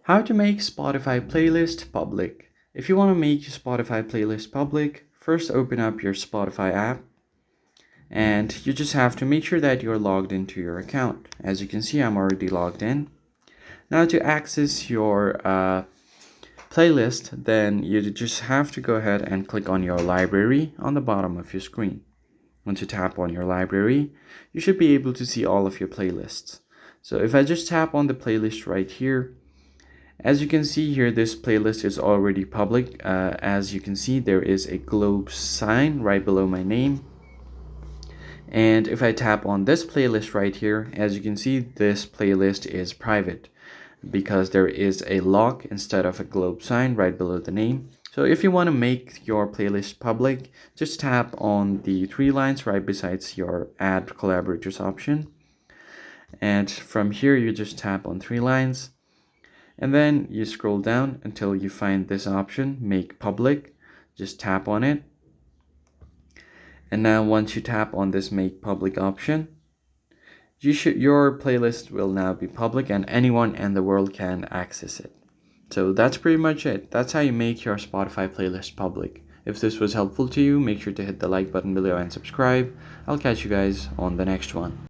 How to make Spotify playlist public. If you want to make your Spotify playlist public, first open up your Spotify app and you just have to make sure that you're logged into your account. As you can see, I'm already logged in. Now to access your playlist, then you just have to go ahead and click on your library on the bottom of your screen. Once you tap on your library, you should be able to see all of your playlists. So if I just tap on the playlist right here, as you can see here, this playlist is already public. As you can see, there is a globe sign right below my name. And if I tap on this playlist right here, as you can see, this playlist is private because there is a lock instead of a globe sign right below the name. So if you want to make your playlist public, just tap on the three lines right besides your add collaborators option. And from here, you just tap on three lines. And then you scroll down until you find this option, make public. Just tap on it. And now once you tap on this make public option, your playlist will now be public and anyone in the world can access it. So that's pretty much it. That's how you make your Spotify playlist public. If this was helpful to you, make sure to hit the like button below and subscribe. I'll catch you guys on the next one.